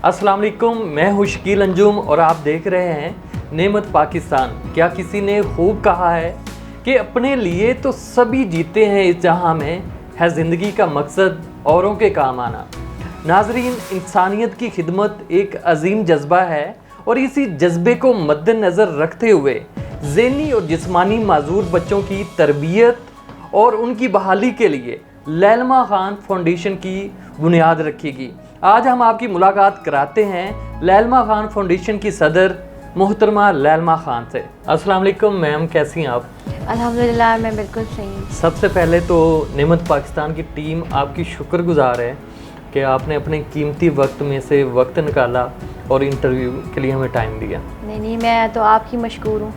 अस्सलाम वालेकुम, मैं हूं शकील अंजुम और आप देख रहे हैं नेमत पाकिस्तान। क्या किसी ने खूब कहा है कि अपने लिए तो सभी जीते हैं, इस जहां में है ज़िंदगी का मकसद औरों के काम आना। नाजरीन, इंसानियत की खिदमत एक अजीम जज्बा है और इसी जज्बे को मद्देनज़र रखते हुए ज़हनी और जिस्मानी माजूर बच्चों की तरबियत और उनकी बहाली के लिए लैलमा खान फाउंडेशन की बुनियाद रखेगी। आज हम आपकी मुलाकात कराते हैं लैलमा खान फाउंडेशन की सदर मोहतरमा लैलमा खान से। अस्सलाम वालेकुम मैम, कैसी हैं आप? अल्हम्दुलिल्लाह, मैं बिल्कुल सही हूँ। सबसे पहले तो नेमत पाकिस्तान की टीम आपकी शुक्रगुजार है कि आपने अपने कीमती वक्त में से वक्त निकाला और इंटरव्यू के लिए हमें टाइम दिया। नहीं, मैं तो आपकी मशकूर हूँ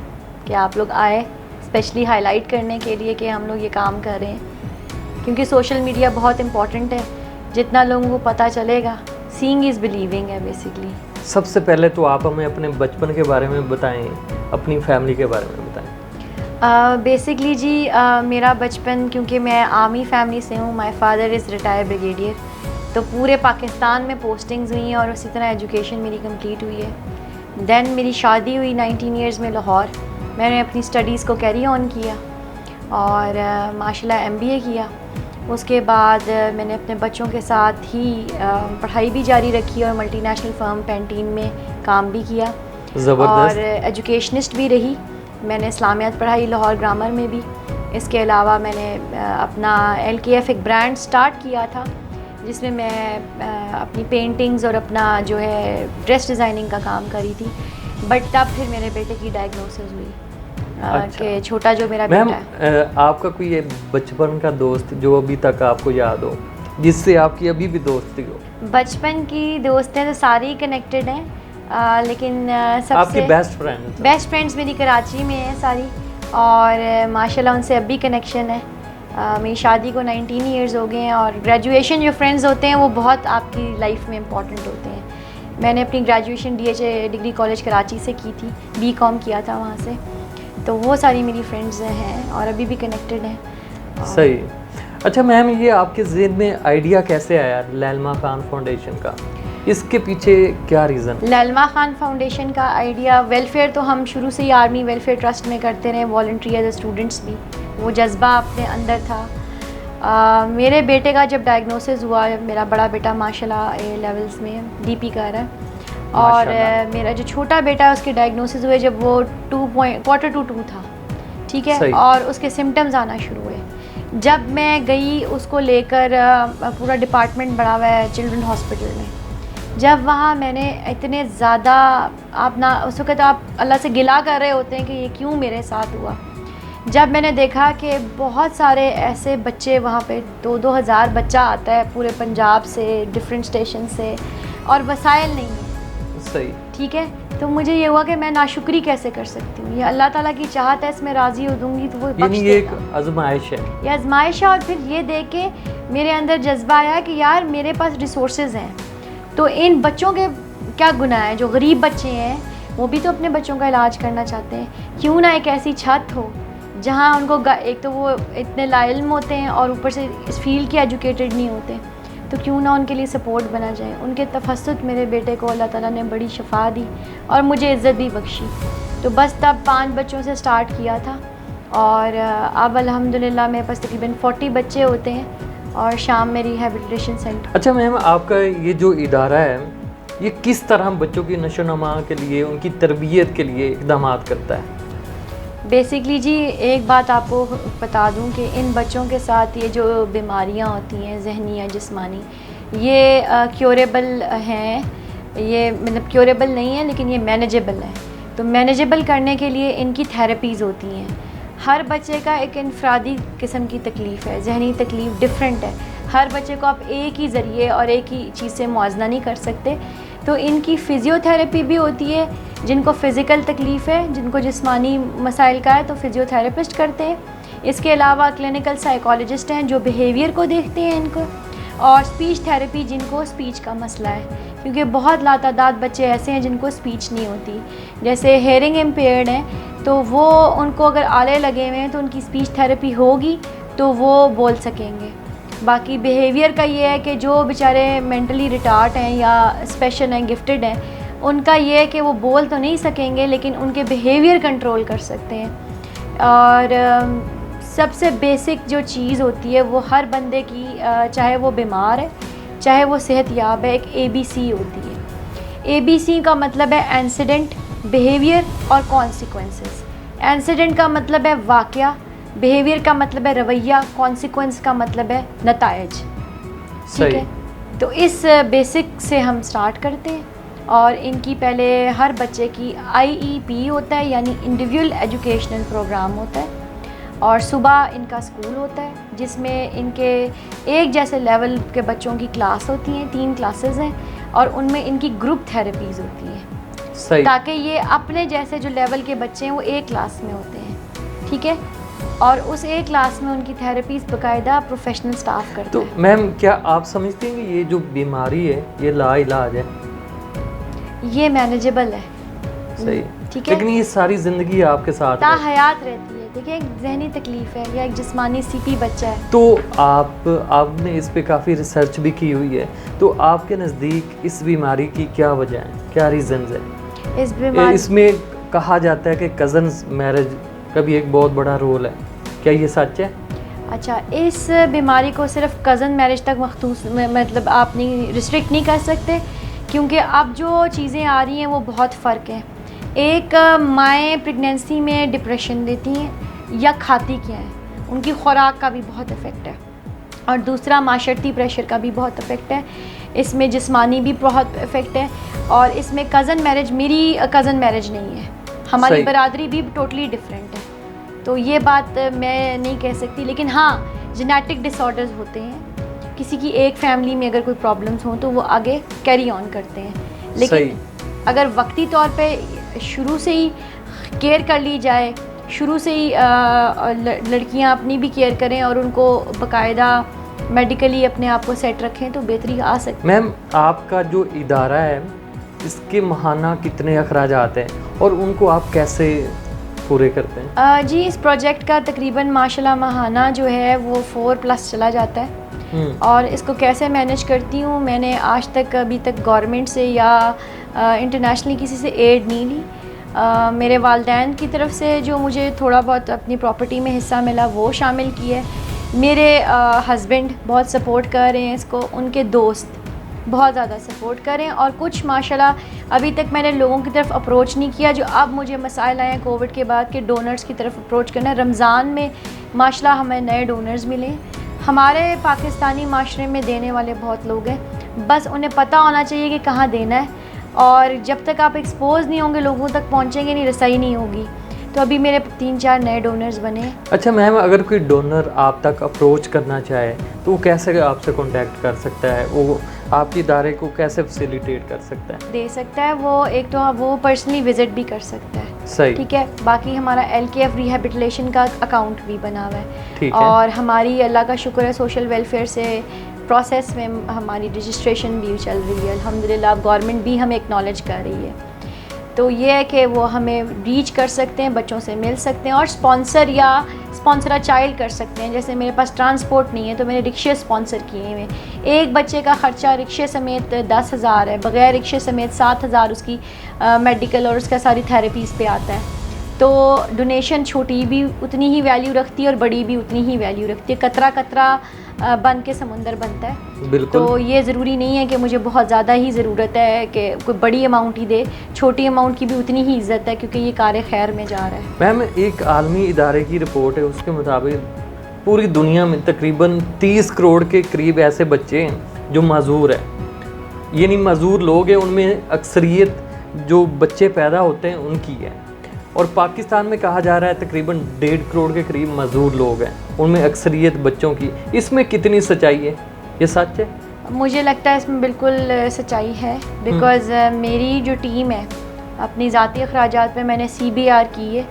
कि आप लोग आए स्पेशली हाईलाइट करने के लिए कि हम लोग ये काम कर रहे हैं, क्योंकि सोशल मीडिया बहुत इम्पॉर्टेंट है। जितना लोगों को पता चलेगा, सीइंग इज़ बिलीविंग है बेसिकली। सबसे पहले तो आप हमें अपने बचपन के बारे में बताएं, अपनी फैमिली के बारे में बताएं। बेसिकली जी, मेरा बचपन, क्योंकि मैं आर्मी फैमिली से हूँ, my father is retired brigadier, तो पूरे पाकिस्तान में पोस्टिंग्स हुई हैं और उसी तरह एजुकेशन मेरी कंप्लीट हुई है। देन मेरी शादी हुई 19 ईयर्स में लाहौर। मैंने अपनी स्टडीज़ को कैरी ऑन किया और माशाल्लाह MBA किया। उसके बाद मैंने अपने बच्चों के साथ ही पढ़ाई भी जारी रखी और मल्टीनेशनल फर्म पैंटीन में काम भी किया और एजुकेशनिस्ट भी रही। मैंने इस्लामियात पढ़ाई लाहौर ग्रामर में भी। इसके अलावा मैंने अपना LKF एक ब्रांड स्टार्ट किया था जिसमें मैं अपनी पेंटिंग्स और अपना जो है ड्रेस डिज़ाइनिंग का काम करी थी। बट तब फिर मेरे बेटे की डायग्नोसिस हुई। अच्छा। कि छोटा जो मेरा बेटा है। आपका कोई ये बचपन का दोस्त जो अभी तक आपको याद हो, जिससे आपकी अभी भी दोस्ती हो? बचपन की दोस्तें तो सारी कनेक्टेड हैं, लेकिन सबसे आपकी बेस्ट फ्रेंड्स मेरी कराची में हैं सारी, और माशाल्लाह उनसे अभी कनेक्शन है। मेरी शादी को 19 ईयर्स हो गए हैं और ग्रेजुएशन जो फ्रेंड्स होते हैं वो बहुत आपकी लाइफ में इम्पॉर्टेंट होते हैं। मैंने अपनी graduation DHA degree college Karachi से की थी, BCom किया था वहाँ से, तो वो सारी मेरी फ्रेंड्स हैं और अभी भी कनेक्टेड हैं। सही। अच्छा मैम, ये आपके ज़हन में आइडिया कैसे आया लैलमा खान फाउंडेशन का? इसके पीछे क्या रीज़न? लैलमा खान फाउंडेशन का आइडिया, वेलफेयर तो हम शुरू से ही आर्मी वेलफेयर ट्रस्ट में करते रहे, वॉलंटरी एज ए स्टूडेंट्स भी, वो जज्बा अपने अंदर था। मेरे बेटे का जब डायग्नोसिस हुआ, मेरा बड़ा बेटा माशाल्लाह A लेवल्स में DP कर रहा है, और मेरा जो छोटा बेटा है उसके डायग्नोसिस हुए जब वो Q2 था, ठीक है, और उसके सिम्टम्स आना शुरू हुए। जब मैं गई उसको लेकर, पूरा डिपार्टमेंट बड़ा हुआ है चिल्ड्रन हॉस्पिटल में, जब वहाँ मैंने इतने ज़्यादा, आप ना उस वक्त आप अल्लाह से गिला कर रहे होते हैं कि ये क्यों मेरे साथ हुआ। जब मैंने देखा कि बहुत सारे ऐसे बच्चे वहाँ पे 2-2 हज़ार बच्चा आता है पूरे पंजाब से, डिफरेंट स्टेशन से, और वसाइल नहीं है, सही, ठीक है, तो मुझे ये हुआ कि मैं नाशुक्री कैसे कर सकती हूँ। ये अल्लाह ताला की चाहत है, इसमें राज़ी हो दूँगी तो वो बख्श देगा। ये एक आजमाइश है, ये आजमाइश है। और फिर ये देख के मेरे अंदर जज्बा आया कि यार मेरे पास रिसोर्सेज हैं, तो इन बच्चों के क्या गुनाह है, जो गरीब बच्चे हैं वो भी तो अपने बच्चों का इलाज करना चाहते हैं। क्यों ना एक ऐसी छत हो जहाँ उनको, एक तो वो इतने लाइल्म होते हैं और ऊपर से इस फील्ड के एजुकेटेड नहीं होते, तो क्यों ना उनके लिए सपोर्ट बना जाए। उनके तफस्सुत मेरे बेटे को अल्लाह ताला ने बड़ी शफा दी और मुझे इज़्ज़त भी बख्शी। तो बस तब 5 बच्चों से स्टार्ट किया था और अब अल्हम्दुलिल्लाह मेरे पास तकरीबन 40 बच्चे होते हैं और शाम में रिहैबिलिटेशन सेंटर। अच्छा मैम, आपका ये जो इदारा है ये किस तरह बच्चों की नशोनुमा के लिए, उनकी तरबियत के लिए इक़दाम करता है? बेसिकली जी, एक बात आपको बता दूं कि इन बच्चों के साथ ये जो बीमारियां होती हैं ज़हनी या जिस्मानी, ये क्योरेबल हैं। ये मतलब क्योरेबल नहीं है, लेकिन ये मैनेजेबल है। तो मैनेजेबल करने के लिए इनकी थेरेपीज़ होती हैं। हर बच्चे का एक इनफरादी किस्म की तकलीफ़ है, जहनी तकलीफ़ डिफरेंट है। हर बच्चे को आप एक ही ज़रिए और एक ही चीज़ से मुआवजा नहीं कर सकते। तो इनकी फ़िज़ियोथेरेपी भी होती है। जिनको फ़िज़िकल तकलीफ़ है, जिनको जिस्मानी मसाइल का है, तो फ़िज़ियोथेरेपिस्ट करते हैं। इसके अलावा क्लिनिकल साइकोलॉजिस्ट हैं जो बिहेवियर को देखते हैं इनको, और स्पीच थेरेपी जिनको स्पीच का मसला है, क्योंकि बहुत लातादाद बच्चे ऐसे हैं जिनको स्पीच नहीं होती। जैसे हेयरिंग इम्पेयर्ड हैं, तो वो उनको अगर आले लगे हुए हैं तो उनकी स्पीच थेरेपी होगी तो वो बोल सकेंगे। बाकी बिहेवियर का ये है कि जो बेचारे मेंटली रिटार्ड हैं या स्पेशल हैं, गिफ्टेड हैं, उनका ये है कि वो बोल तो नहीं सकेंगे लेकिन उनके बिहेवियर कंट्रोल कर सकते हैं। और सबसे बेसिक जो चीज़ होती है वो हर बंदे की, चाहे वो बीमार है चाहे वो सेहतयाब है, एक ABC होती है। ABC का मतलब है इंसिडेंट, बिहेवियर और कॉन्सिक्वेंसेस। इंसिडेंट का मतलब है वाक़या, बिहेवियर का मतलब है रवैया, कॉन्सिक्वेंस का मतलब है नतायज। ठीक है, तो इस बेसिक से हम स्टार्ट करते हैं। और इनकी पहले हर बच्चे की IEP होता है, यानी इंडिविजुअल एजुकेशनल प्रोग्राम होता है, और सुबह इनका स्कूल होता है जिसमें इनके एक जैसे लेवल के बच्चों की क्लास होती हैं, 3 क्लासेस हैं, और उनमें इनकी ग्रुप थेरेपीज़ होती हैं। सही। ताकि ये अपने जैसे जो लेवल के बच्चे हैं वो एक क्लास में होते हैं। ठीक है, और उस एक क्लास में उनकी थेरेपीज़ बाकायदा प्रोफेशनल स्टाफ करता तो है। मैम, क्या आप समझते हैं कि ये जो बीमारी है ये लाइलाज है? ये मैनेजेबल है। सही। ठीक है, लेकिन ये सारी ज़िंदगी आपके साथ है। ताहयात रहती है। देखिए, एक जहनी तकलीफ़ है या एक जिस्मानी CP बच्चा है। तो आपने इस पे काफ़ी रिसर्च भी की हुई है, तो आपके नज़दीक इस बीमारी की क्या वजह है, क्या रीज़न्स है? इस बीमारी इसमें कहा जाता है कि कज़न्स मैरिज का भी एक बहुत बड़ा रोल है, क्या ये सच है? अच्छा, इस बीमारी को सिर्फ कज़न मैरिज तक मखसूस मतलब आप नहीं रिस्ट्रिक्ट नहीं कर सकते, क्योंकि अब जो चीज़ें आ रही हैं वो बहुत फ़र्क है। एक माएँ प्रेगनेंसी में डिप्रेशन देती हैं या खाती क्या हैं, उनकी खुराक का भी बहुत इफ़ेक्ट है, और दूसरा माशरती प्रेशर का भी बहुत इफ़ेक्ट है, इसमें जिस्मानी भी बहुत इफ़ेक्ट है, और इसमें कज़न मैरिज, मेरी कज़न मैरिज नहीं है, हमारी सही। बरादरी भी टोटली डिफरेंट है, तो ये बात मैं नहीं कह सकती। लेकिन हाँ, जेनेटिक डिसऑर्डर्स होते हैं, किसी की एक फैमिली में अगर कोई प्रॉब्लम्स हों तो वो आगे कैरी ऑन करते हैं। लेकिन अगर वक्ती तौर पे शुरू से ही केयर कर ली जाए, शुरू से ही लड़कियां अपनी भी केयर करें और उनको बाकायदा मेडिकली अपने आप को सेट रखें तो बेहतरी आ सकती है। मैम, आपका जो इदारा है इसके माहाना कितने अखराजात हैं और उनको आप कैसे पूरे करते हैं? जी, इस प्रोजेक्ट का तकरीबन माशाल्लाह माहाना जो है वो 4+ चला जाता है। और इसको कैसे मैनेज करती हूँ, मैंने आज तक अभी तक गवर्नमेंट से या इंटरनेशनली किसी से एड नहीं ली। मेरे वालिदैन की तरफ से जो मुझे थोड़ा बहुत अपनी प्रॉपर्टी में हिस्सा मिला वो शामिल किया है। मेरे हस्बैंड बहुत सपोर्ट कर रहे हैं इसको, उनके दोस्त बहुत ज़्यादा सपोर्ट करें, और कुछ माशाल्लाह अभी तक मैंने लोगों की तरफ अप्रोच नहीं किया, जो अब मुझे मसाइल आए हैं कोविड के बाद के डोनर्स की तरफ अप्रोच करना है। रमज़ान में माशाल्लाह हमें नए डोनर्स मिले। हमारे पाकिस्तानी माशरे में देने वाले बहुत लोग हैं, बस उन्हें पता होना चाहिए कि कहाँ देना है, और जब तक आप एक्सपोज नहीं होंगे, लोगों तक पहुँचेंगे नहीं, रसाई नहीं होगी। तो अभी मेरे 3-4 नए डोनर्स बने। अच्छा मैम, अगर कोई डोनर आप तक अप्रोच करना चाहे तो वो कैसे आपसे कांटेक्ट कर सकता है, वो आपके इदारे को कैसे फैसिलिटेट कर सकता है? दे सकता है वो, एक तो वो पर्सनली विज़िट भी कर सकता है। सही। ठीक है, बाकी हमारा LKF रिहेबिलिटेशन का अकाउंट भी बना हुआ है। ठीक है। और हमारी अल्लाह का शुक्र है सोशल वेलफेयर से प्रोसेस में हमारी रजिस्ट्रेशन भी चल रही है अल्हम्दुलिल्लाह। गवर्नमेंट भी हमें एक्नॉलेज कर रही है, तो ये है कि वो हमें रीच कर सकते हैं, बच्चों से मिल सकते हैं, और स्पॉन्सर या स्पॉन्सर चाइल्ड कर सकते हैं। जैसे मेरे पास ट्रांसपोर्ट नहीं है तो मैंने रिक्शे स्पॉन्सर किए हैं। एक बच्चे का ख़र्चा रिक्शे समेत 10,000 है, बग़ैर रिक्शे समेत 7,000 उसकी मेडिकल और उसका सारी थेरेपीज़ पे आता है। तो डोनेशन छोटी भी उतनी ही वैल्यू रखती है और बड़ी भी उतनी ही वैल्यू रखती है। कतरा कतरा बन के समुंदर बनता है। बिल्कुल। तो ये ज़रूरी नहीं है कि मुझे बहुत ज़्यादा ही ज़रूरत है कि कोई बड़ी अमाउंट ही दे, छोटी अमाउंट की भी उतनी ही इज़्ज़त है, क्योंकि ये कार खैर में जा रहा है। मैम, एक आलमी इदारे की रिपोर्ट है, उसके मुताबिक पूरी दुनिया में तकरीबन 30 करोड़ के करीब ऐसे बच्चे हैं जो माजूर हैं, यानी माजूर लोग हैं, उनमें अक्सरियत जो बच्चे पैदा होते हैं उनकी है। और पाकिस्तान में कहा जा रहा है तकरीबन 1.5 करोड़ के करीब मजदूर लोग हैं, उनमें अक्सरियत बच्चों की। इसमें कितनी सच्चाई है, ये सच है? मुझे लगता है इसमें बिल्कुल सच्चाई है, बिकॉज़ मेरी जो टीम है अपनी ज़ाती अखराजात पे मैंने CBR की है।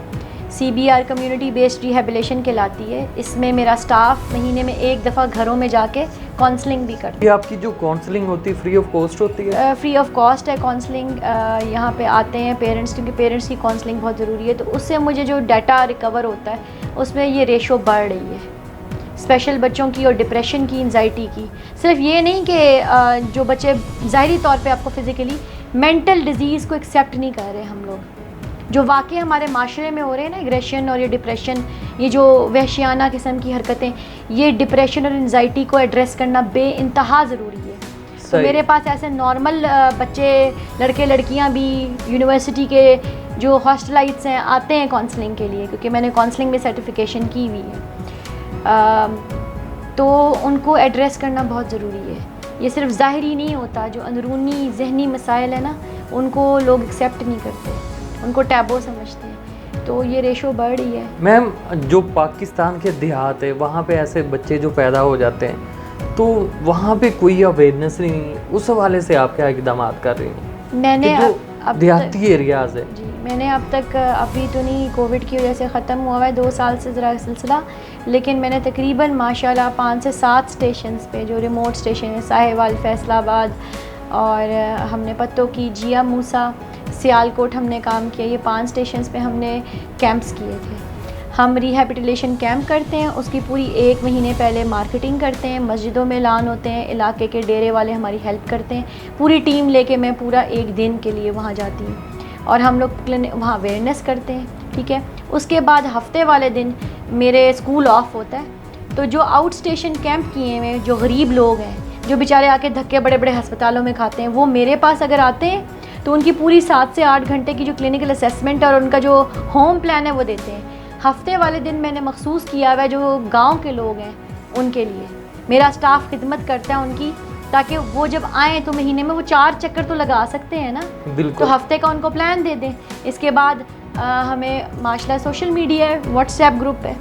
CBR कम्युनिटी बेस्ड रिहेबिलिटेशन कहलाती है। इसमें मेरा स्टाफ महीने में 1 दफ़ा घरों में जाके काउंसलिंग भी करता है। ये आपकी जो काउंसलिंग होती है फ्री ऑफ कॉस्ट होती है? फ्री ऑफ कॉस्ट है काउंसलिंग। यहाँ पे आते हैं पेरेंट्स, क्योंकि पेरेंट्स की काउंसलिंग बहुत ज़रूरी है। तो उससे मुझे जो डाटा रिकवर होता है उसमें ये रेशो बढ़ रही है। स्पेशल बच्चों की और डिप्रेशन की, एंजाइटी की। सिर्फ ये नहीं कि जो बच्चे ज़ाहिरी तौर पे आपको फिज़िकली मेंटल डिजीज़ को एक्सेप्ट नहीं कर रहे हम लोग, जो वाक़ई हमारे माशरे में हो रहे हैं ना, एग्रेशन और ये डिप्रेशन, ये जो वहशियाना किस्म की हरकतें, ये डिप्रेशन और एंजाइटी को एड्रेस करना बेइंतहा ज़रूरी है। तो मेरे पास ऐसे नॉर्मल बच्चे, लड़के लड़कियां भी यूनिवर्सिटी के जो हॉस्टलाइट्स हैं आते हैं काउंसलिंग के लिए, क्योंकि मैंने काउंसलिंग में सर्टिफिकेशन की हुई है। तो उनको एड्रेस करना बहुत ज़रूरी है। ये सिर्फ ज़ाहिरी नहीं होता, जो अंदरूनी जहनी मसाइल है ना, उनको लोग एक्सेप्ट नहीं करते, उनको टैबू समझते हैं। तो ये रेशो बढ़ रही है। मैम, जो पाकिस्तान के देहात है वहाँ पे ऐसे बच्चे जो पैदा हो जाते हैं, तो वहाँ पे कोई अवेयरनेस नहीं, उस हवाले से आप क्या इकदाम कर रही हैं? मैंने अब देहाती एरियाज़ है जी, मैंने अब तक, अभी तो नहीं, कोविड की वजह से ख़त्म हुआ है 2 साल से ज़रा सिलसिला, लेकिन मैंने तकरीबन माशाल्लाह 5 से 7 स्टेशंस पे, जो रिमोट स्टेशन है, साहिवाल, फैसलाबाद, और हमने पत्तों की, जिया मूसा, सियालकोट हमने काम किया। ये 5 स्टेशंस पे हमने कैंप्स किए थे। हम रिहैबिलिटेशन कैंप करते हैं, उसकी पूरी 1 महीने पहले मार्केटिंग करते हैं, मस्जिदों में ऐलान होते हैं, इलाके के डेरे वाले हमारी हेल्प करते हैं, पूरी टीम लेके मैं पूरा 1 दिन के लिए वहाँ जाती हूँ और हम लोग वहाँ अवेयरनेस करते हैं, ठीक है। उसके बाद हफ्ते वाले दिन मेरे स्कूल ऑफ होता है, तो जो आउट स्टेशन कैंप किए हुए जो गरीब लोग हैं, जो बेचारे आके धक्के बड़े बड़े अस्पतालों में खाते हैं, वो मेरे पास अगर आते हैं तो उनकी पूरी 7 से 8 घंटे की जो क्लिनिकल असेसमेंट और उनका जो होम प्लान है वो देते हैं। हफ्ते वाले दिन मैंने मखसूस किया हुआ है जो गांव के लोग हैं उनके लिए, मेरा स्टाफ खिदमत करता है उनकी, ताकि वो जब आएँ तो महीने में वो 4 चक्कर तो लगा सकते हैं ना, तो हफ्ते का उनको प्लान दे दें। इसके बाद हमें माशाल्लाह सोशल मीडिया है, व्हाट्सएप ग्रुप है,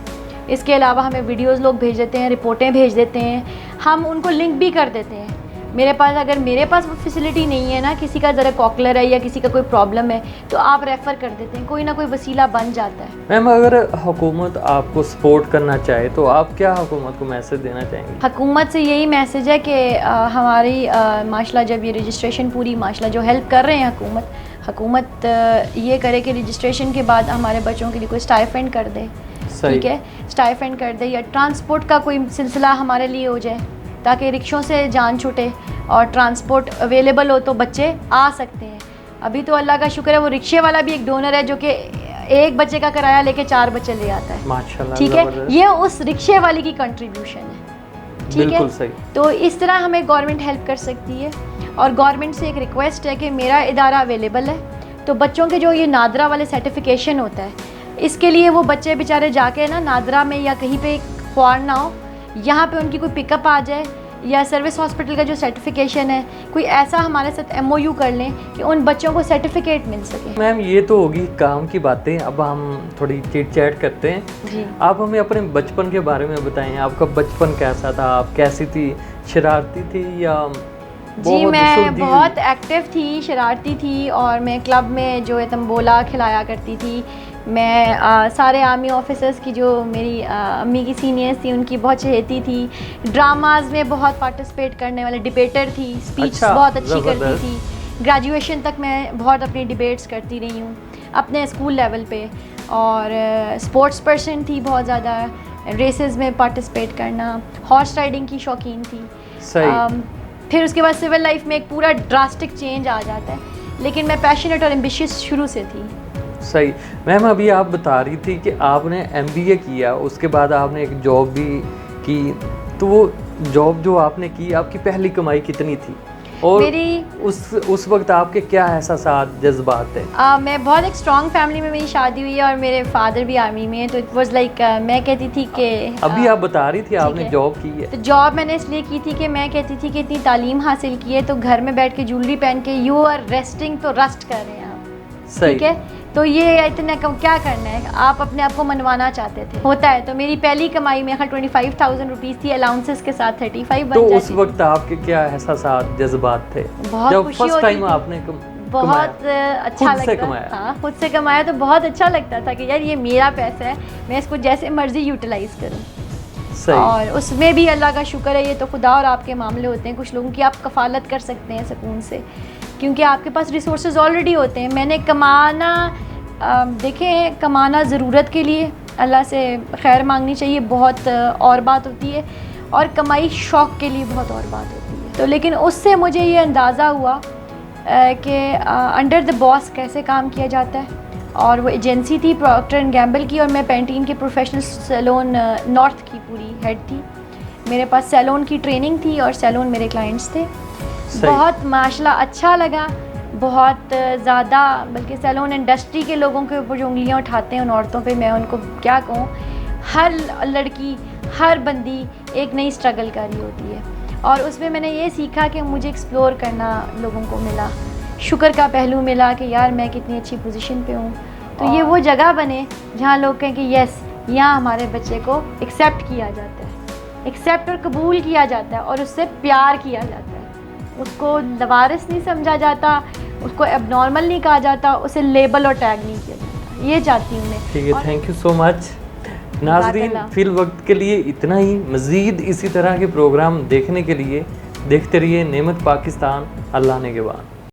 इसके अलावा हमें वीडियोज़ लोग भेज देते हैं, रिपोर्टें भेज देते हैं, हम उनको लिंक भी कर देते हैं। मेरे पास, अगर मेरे पास वो फैसिलिटी नहीं है ना, किसी का ज़रा कॉकलर है या किसी का कोई प्रॉब्लम है, तो आप रेफ़र कर देते हैं, कोई ना कोई वसीला बन जाता है। मैम, अगर हुकूमत आपको सपोर्ट करना चाहे तो आप क्या हुकूमत को मैसेज देना चाहेंगे? हुकूमत से यही मैसेज है कि हमारी माशाल्लाह जब ये रजिस्ट्रेशन पूरी माशाल्लाह जो हेल्प कर रहे हैं हुकूमत ये करे कि रजिस्ट्रेशन के बाद हमारे बच्चों के लिए कोई स्टाइपेंड कर दे, ठीक है, स्टाइपेंड कर दे, या ट्रांसपोर्ट का कोई सिलसिला हमारे लिए हो जाए, ताकि रिक्शों से जान छूटे और ट्रांसपोर्ट अवेलेबल हो तो बच्चे आ सकते हैं। अभी तो अल्लाह का शुक्र है वो रिक्शे वाला भी एक डोनर है जो कि 1 बच्चे का किराया लेके 4 बच्चे ले आता है, माशाल्लाह, ठीक है। ये उस रिक्शे वाले की कंट्रीब्यूशन है, ठीक है। सही। तो इस तरह हमें गवर्नमेंट हेल्प कर सकती है, और गवर्नमेंट से एक रिक्वेस्ट है कि मेरा इदारा अवेलेबल है, तो बच्चों के जो ये नादरा वाले सर्टिफिकेशन होता है, इसके लिए वो बच्चे बेचारे जाके ना नादरा में या कहीं पे ख्वार ना हो, यहाँ पे उनकी कोई पिकअप आ जाए, या सर्विस हॉस्पिटल का जो सर्टिफिकेशन है कोई ऐसा हमारे साथ MOU कर लें कि उन बच्चों को सर्टिफिकेट मिल सके। मैम, ये तो होगी काम की बातें, अब हम थोड़ी चिट चैट करते हैं जी। आप हमें अपने बचपन के बारे में बताएं, आपका बचपन कैसा था, आप कैसी थी, शरारती थी या जी? मैं बहुत एक्टिव थी, शरारती थी, और मैं क्लब में जो है तंबोला खिलाया करती थी। मैं सारे आर्मी ऑफिसर्स की, जो मेरी अम्मी की सीनियर्स थी, उनकी बहुत चहेती थी। ड्रामाज में बहुत पार्टिसिपेट करने वाले, डिबेटर थी, स्पीच बहुत अच्छी करती थी। ग्रेजुएशन तक मैं बहुत अपनी डिबेट्स करती रही हूँ अपने स्कूल लेवल पे, और स्पोर्ट्स पर्सन थी बहुत ज़्यादा, रेसेस में पार्टिसिपेट करना, हॉर्स राइडिंग की शौकीन थी। सही। फिर उसके बाद सिविल लाइफ में एक पूरा ड्रास्टिक चेंज आ जाता है, लेकिन मैं पैशनेट और एम्बिशियस शुरू से थी। सही। मैम, अभी आप बता रही थी कि आपने MBA किया, उसके बाद आपने एक जॉब भी की, तो वो जॉब जो आपने की, आपकी पहली कमाई कितनी थी, और मेरी उस वक्त आपके क्या एहसासात, जज्बात थे? मैं बहुत एक स्ट्रॉन्ग फैमिली में मेरी शादी हुई है, और मेरे फादर भी आर्मी में हैं, तो इट वाज लाइक मैं कहती थी कि अभी आप बता रही थी आपने जॉब की है, तो जॉब मैंने इसलिए की थी कि मैं कहती थी कि इतनी तालीम हासिल की है तो घर में बैठ के ज्वेलरी पहन के यू आर रेस्टिंग, तो रेस्ट कर रहे हैं आप, ठीक है। तो ये इतना क्या करना है, आप अपने आप को मनवाना चाहते थे, होता है। तो मेरी पहली कमाई में 25,000 रुपीज़ थी, अलाउंसेस के साथ 35 बन तो जाती। उस वक्त आपके क्या एहसासात, जज्बात थे जब फर्स्ट टाइम आपने बहुत अच्छा लगता, हाँ, खुद से कमाया तो बहुत अच्छा लगता था कि यार ये मेरा पैसा है, मैं इसको जैसे मर्जी यूटिलाइज करूँ। और उसमें भी अल्लाह का शुक्र है, ये तो खुदा और आपके मामले होते हैं, कुछ लोगों की आप कफालत कर सकते हैं सुकून से, क्योंकि आपके पास रिसोर्सेज ऑलरेडी होते हैं। मैंने कमाना, देखें, कमाना ज़रूरत के लिए, अल्लाह से खैर मांगनी चाहिए, बहुत और बात होती है, और कमाई शौक़ के लिए बहुत और बात होती है। तो लेकिन उससे मुझे ये अंदाज़ा हुआ कि अंडर द बॉस कैसे काम किया जाता है। और वो एजेंसी थी प्रॉक्टर एंड गैम्बल की, और मैं पैंटीन के प्रोफेशनल सैलून नॉर्थ की पूरी हेड थी। मेरे पास सैलून की ट्रेनिंग थी और सैलून मेरे क्लाइंट्स थे। बहुत माशाल्लाह अच्छा लगा, बहुत ज़्यादा, बल्कि सैलून इंडस्ट्री के लोगों के ऊपर जो उंगलियां उठाते हैं उन औरतों पे, मैं उनको क्या कहूँ, हर लड़की हर बंदी एक नई स्ट्रगल कर रही होती है। और उसमें मैंने ये सीखा कि मुझे एक्सप्लोर करना लोगों को मिला, शुक्र का पहलू मिला कि यार मैं कितनी अच्छी पोजीशन पे हूँ। तो ये वो जगह बने जहाँ लोग कहें कि यस, यहाँ हमारे बच्चे को एक्सेप्ट किया जाता है, एक्सेप्ट और कबूल किया जाता है, और उससे प्यार किया जाता है। उसको लवारिस नहीं समझा जाता, उसको एबनॉर्मल नहीं कहा जाता, उसे लेबल और टैग नहीं किया जाता। ये चाहती हूँ मैं। ठीक है, थैंक यू सो मच। नाज़रीन, फिल वक्त के लिए इतना ही। मज़ीद इसी तरह के प्रोग्राम देखने के लिए देखते रहिए नेमत पाकिस्तान। अल्लाह ने के बाद।